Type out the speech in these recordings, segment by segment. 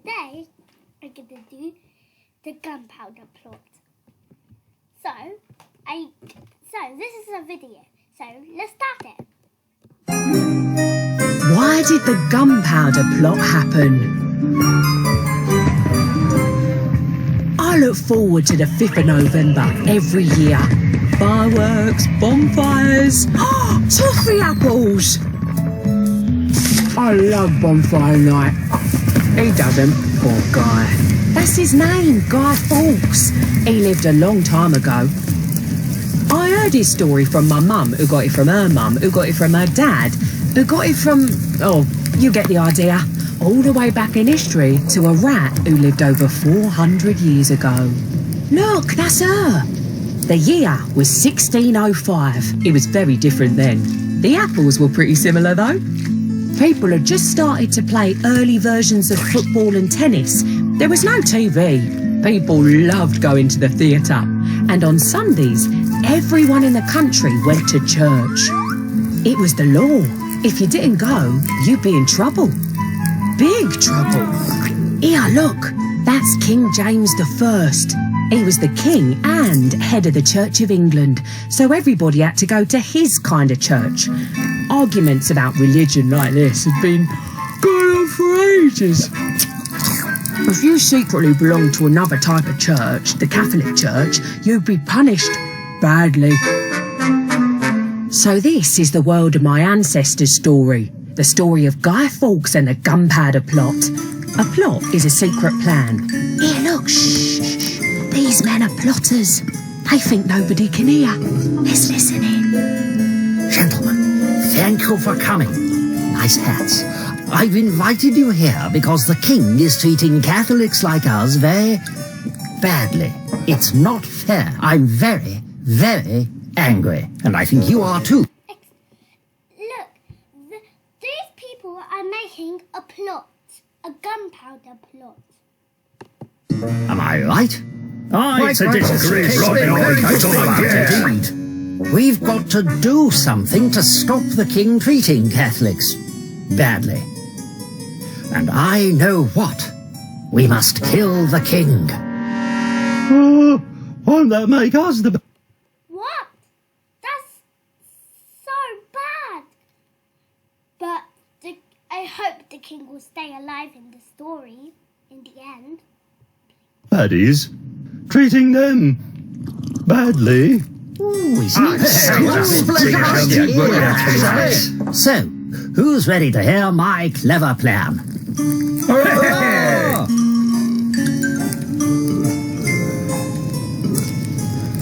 today I'm going to do the Gunpowder plot. So this is a video. So let's start it. Why did the Gunpowder plot happen? I look forward to the 5th of November every year. Fireworks, bonfires, toffee apples. I love bonfire night. He doesn't, poor guy. That's his name, Guy Fawkes. He lived a long time ago. I heard his story from my mum, who got it from her mum, who got it from her dad, who got it from, oh, you get the idea, all the way back in history to a rat who lived over 400 years ago. Look, that's her. The year was 1605. It was very different then. The apples were pretty similar though. People had just started to play early versions of football and tennis. There was no TV. People loved going to the theatre. And on Sundays, everyone in the country went to church. It was the law. If you didn't go, you'd be in trouble. Big trouble. Here, look. That's King James I. He was the king and head of the Church of England, so everybody had to go to his kind of church. Arguments about religion like this had been going on for ages. If you secretly belonged to another type of church, the Catholic Church, you'd be punished badly. So this is the world of my ancestors' story, the story of Guy Fawkes and the Gunpowder plot. A plot is a secret plan. Here, look, shh. These men are plotters. They think nobody can hear. Let's listen in. Gentlemen, thank you for coming. Nice hats. I've invited you here because the king is treating Catholics like us very badly. It's not fair. I'm very, very angry. And I think you are too. Look, these people are making a plot. A gunpowder plot. Am I right? I disagree. We've got to do something to stop the king treating Catholics badly. And I know what. We must kill the king. Won't that make us the... What? That's so bad. But I hope the king will stay alive in the story in the end. That is, treating them badly. So, who's ready to hear my clever plan?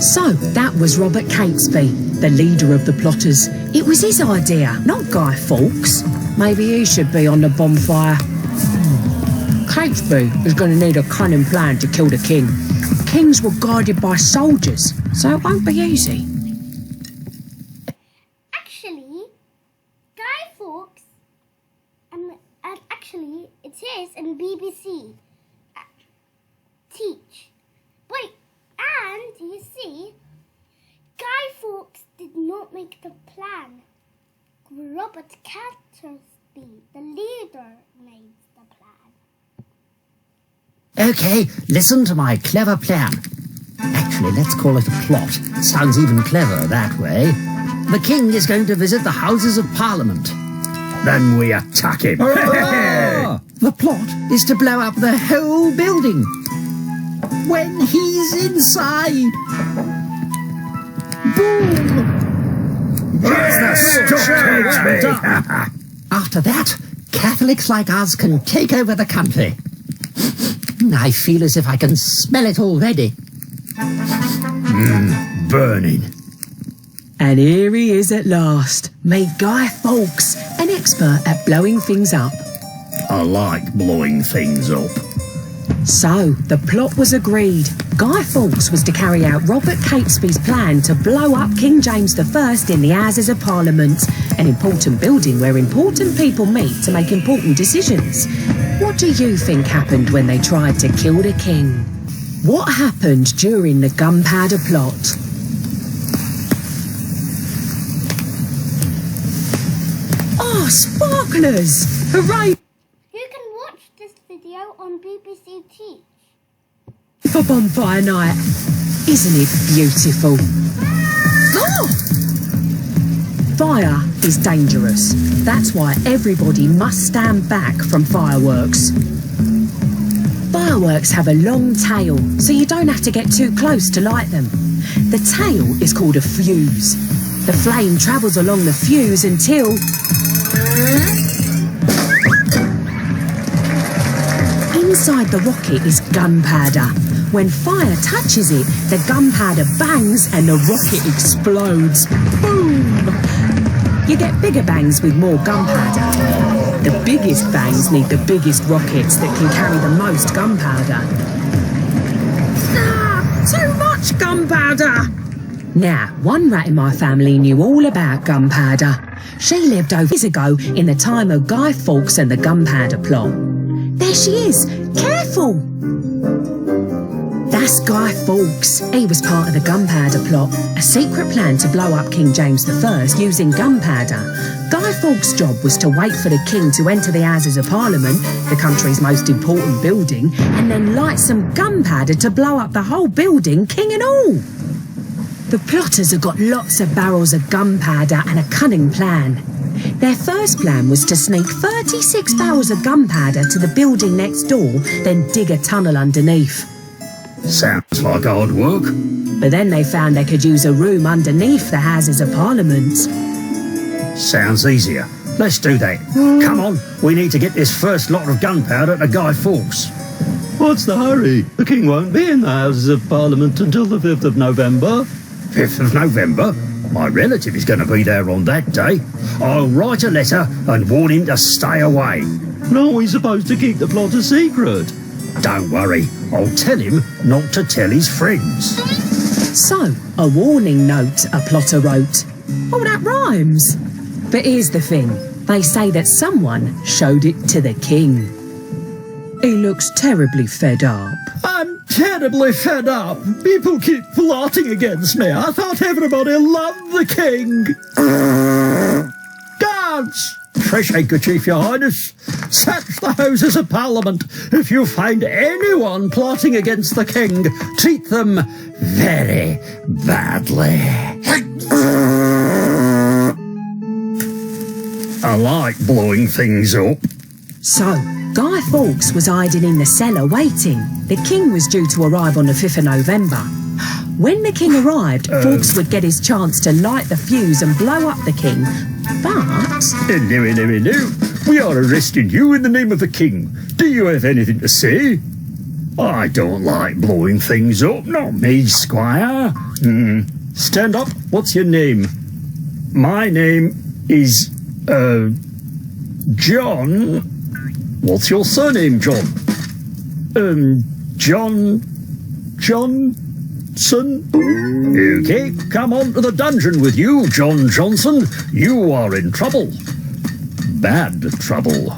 So, that was Robert Catesby, the leader of the plotters. It was his idea, not Guy Fawkes. Maybe he should be on the bonfire. Catesby is going to need a cunning plan to kill the king. Kings were guarded by soldiers, so it won't be easy. Actually, Guy Fawkes, and actually it is in BBC. Teach. Wait, and you see, Guy Fawkes did not make the plan. Robert Catesby, the leader, made the plan. Okay, listen to my clever plan. Actually, let's call it a plot. Sounds even cleverer that way. The king is going to visit the Houses of Parliament. Then we attack him. The plot is to blow up the whole building when he's inside. Boom! After that, Catholics like us can take over the country. I feel as if I can smell it already. Burning. And here he is at last. Meet Guy Fawkes, an expert at blowing things up. I like blowing things up. So, the plot was agreed. Guy Fawkes was to carry out Robert Catesby's plan to blow up King James I in the Houses of Parliament, an important building where important people meet to make important decisions. What do you think happened when they tried to kill the king? What happened during the Gunpowder plot? Oh, sparklers! Hooray! You can watch this video on BBC Teach. For bonfire night. Isn't it beautiful? Oh! Fire is dangerous. That's why everybody must stand back from fireworks. Fireworks have a long tail, so you don't have to get too close to light them. The tail is called a fuse. The flame travels along the fuse until... Inside the rocket is gunpowder. When fire touches it, the gunpowder bangs and the rocket explodes. Boom! You get bigger bangs with more gunpowder. The biggest bangs need the biggest rockets that can carry the most gunpowder. Too much gunpowder! Now, one rat in my family knew all about gunpowder. She lived over years ago in the time of Guy Fawkes and the Gunpowder Plot. There she is! Careful! That's Guy Fawkes. He was part of the Gunpowder Plot, a secret plan to blow up King James I using gunpowder. Guy Fawkes' job was to wait for the king to enter the Houses of Parliament, the country's most important building, and then light some gunpowder to blow up the whole building, king and all. The plotters have got lots of barrels of gunpowder and a cunning plan. Their first plan was to sneak 36 barrels of gunpowder to the building next door, then dig a tunnel underneath. Sounds like hard work. But then they found they could use a room underneath the Houses of Parliament. Sounds easier. Let's do that. Come on, we need to get this first lot of gunpowder to Guy Fawkes. What's the hurry? The king won't be in the Houses of Parliament until the 5th of November. 5th of November? My relative is going to be there on that day. I'll write a letter and warn him to stay away. No, we're supposed to keep the plot a secret. Don't worry, I'll tell him not to tell his friends. So, a warning note a plotter wrote. Oh, that rhymes. But here's the thing. They say that someone showed it to the king. He looks terribly fed up. I'm terribly fed up. People keep plotting against me. I thought everybody loved the king. Guards! Fresh handkerchief, Your Highness. Search the Houses of Parliament. If you find anyone plotting against the king, treat them Very badly. I like blowing things up. So, Guy Fawkes was hiding in the cellar waiting. The king was due to arrive on the 5th of November. When the king arrived, Fawkes would get his chance to light the fuse and blow up the king. But... Hello. We are arresting you in the name of the king. Do you have anything to say? I don't like blowing things up, not me, Squire. Stand up. What's your name? My name is, John. What's your surname, John? Johnson? Okay, come on to the dungeon with you, John Johnson. You are in trouble. Bad trouble.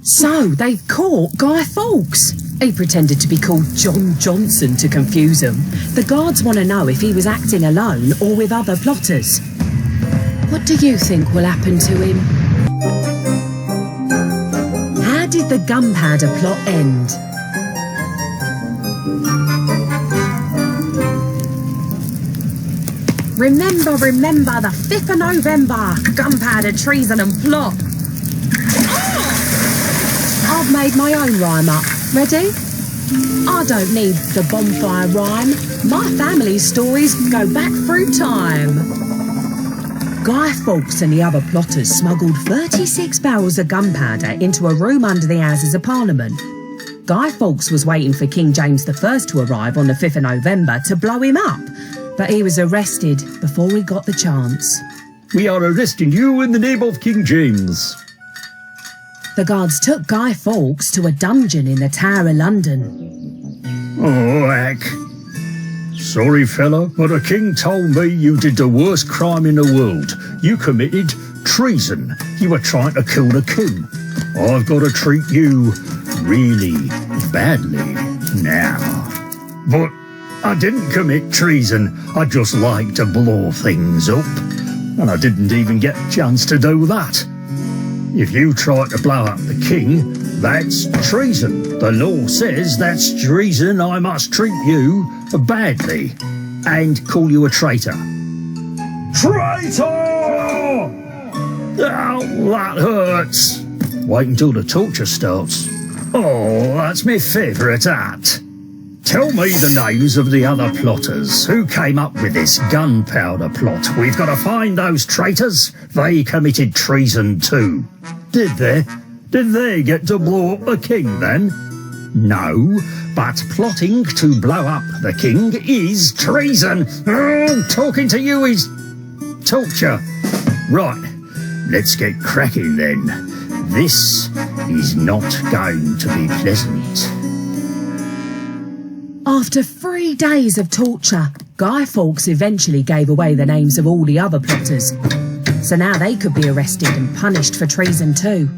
So, they've caught Guy Fawkes. He pretended to be called John Johnson to confuse them. The guards want to know if he was acting alone or with other plotters. What do you think will happen to him? How did the gunpowder plot end? Remember the 5th of November. Gunpowder, treason and plot. I've made my own rhyme up. Ready? I don't need the bonfire rhyme. My family's stories go back through time. Guy Fawkes and the other plotters smuggled 36 barrels of gunpowder into a room under the Houses of Parliament. Guy Fawkes was waiting for King James I to arrive on the 5th of November to blow him up, but he was arrested before he got the chance. We are arresting you in the name of King James. The guards took Guy Fawkes to a dungeon in the Tower of London. Oh, heck. Sorry, fella, but the king told me you did the worst crime in the world. You committed treason. You were trying to kill the king. I've got to treat you really badly now. But I didn't commit treason. I just like to blow things up. And I didn't even get a chance to do that. If you try to blow up the king, that's treason. The law says that's treason. I must treat you badly and call you a traitor. Traitor! Oh, that hurts. Wait until the torture starts. Oh, that's my favourite act. Tell me the names of the other plotters. Who came up with this gunpowder plot? We've got to find those traitors. They committed treason too. Did they? Did they get to blow up the king then? No, but plotting to blow up the king is treason. Oh, talking to you is torture. Right, let's get cracking then. This is not going to be pleasant. After 3 days of torture, Guy Fawkes eventually gave away the names of all the other plotters. So now they could be arrested and punished for treason too.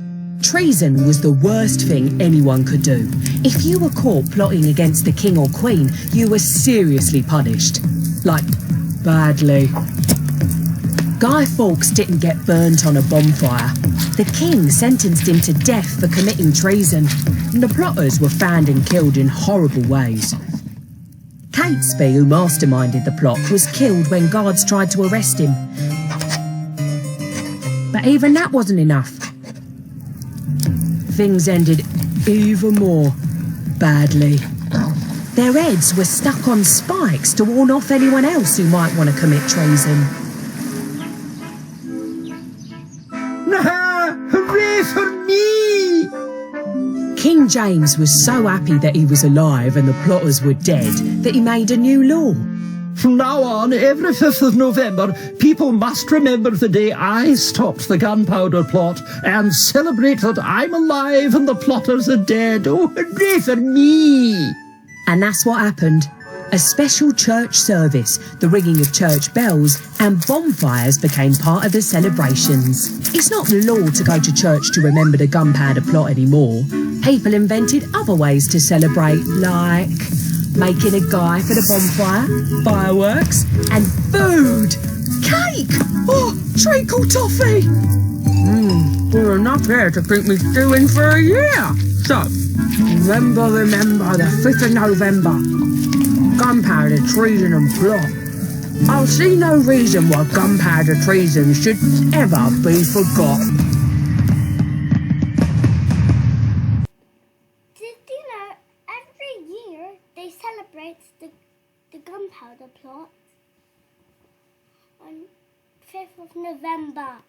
Treason was the worst thing anyone could do. If you were caught plotting against the king or queen, you were seriously punished. Like, badly. Guy Fawkes didn't get burnt on a bonfire. The king sentenced him to death for committing treason, and the plotters were found and killed in horrible ways. Catesby, who masterminded the plot, was killed when guards tried to arrest him. But even that wasn't enough. Things ended even more badly. Their heads were stuck on spikes to warn off anyone else who might want to commit treason. Hooray for me! King James was so happy that he was alive and the plotters were dead that he made a new law. From now on, every 5th of November, people must remember the day I stopped the gunpowder plot and celebrate that I'm alive and the plotters are dead. Oh, hooray for me! And that's what happened. A special church service, the ringing of church bells, and bonfires became part of the celebrations. It's not the law to go to church to remember the gunpowder plot anymore. People invented other ways to celebrate, like making a guy for the bonfire, fireworks, and food. Cake! Oh, treacle toffee! There's enough here to keep me stewing for a year. So, remember the 5th of November. Gunpowder, treason and plot. I'll see no reason why gunpowder treason should ever be forgotten. Did you know every year they celebrate the gunpowder plot on 5th of November?